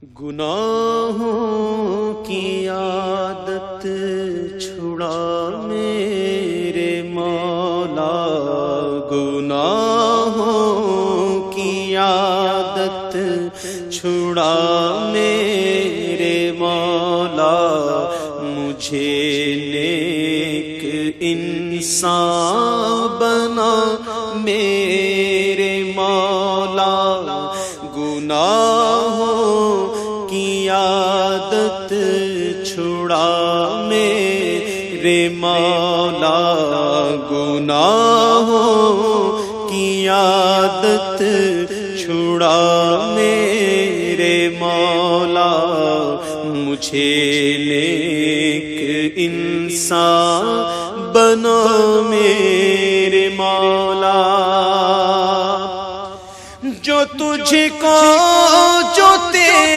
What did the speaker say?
گناہوں کی عادت چھڑا میرے مولا، گناہوں کی عادت چھڑا میرے مولا، مجھے نیک انسان بنا میرے مولا، گناہوں کی عادت چھڑا میرے مولا، گناہوں کی عادت چھڑا میرے مولا، مجھے نیک انسان بنا میرے مولا، جو تجھ کو جو